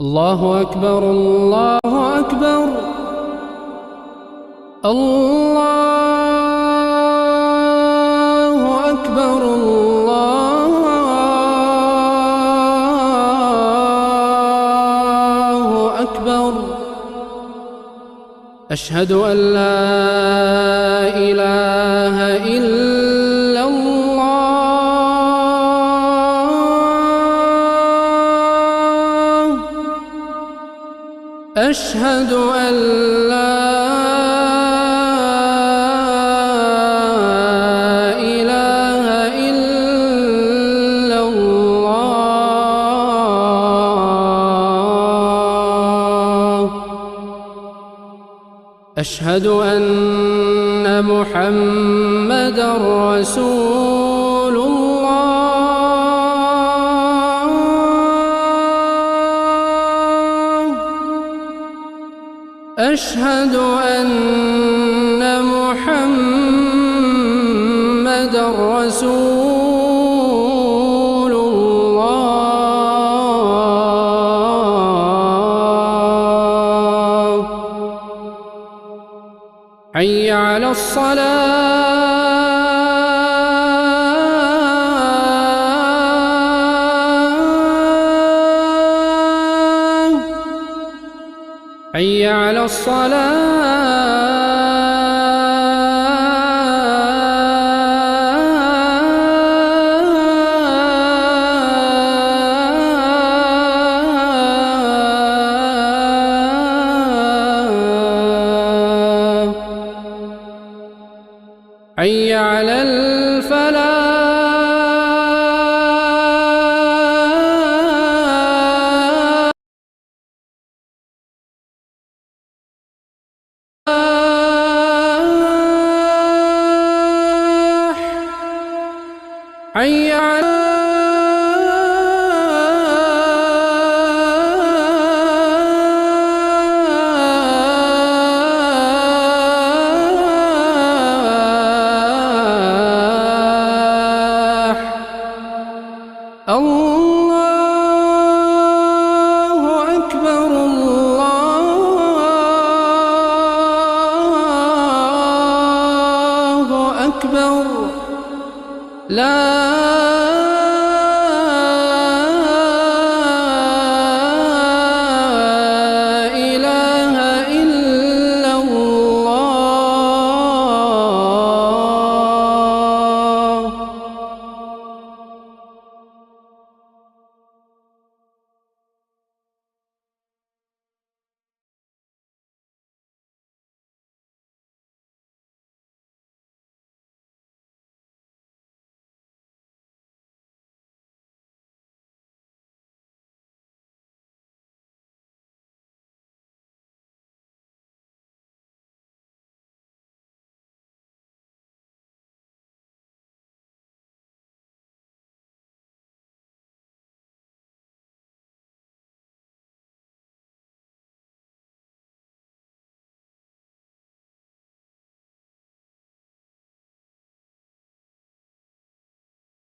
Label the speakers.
Speaker 1: الله أكبر الله أكبر الله أكبر الله أكبر. أشهد أن لا إله إلا الله. أشهد أن لا إله إلا الله. أشهد أن محمدًا رسول الله. أشهد أن محمدًا رسول الله. حي على الصلاة. حي على الصلاة. حي على الفلاح. حي على الله أكبر الله أكبر. لا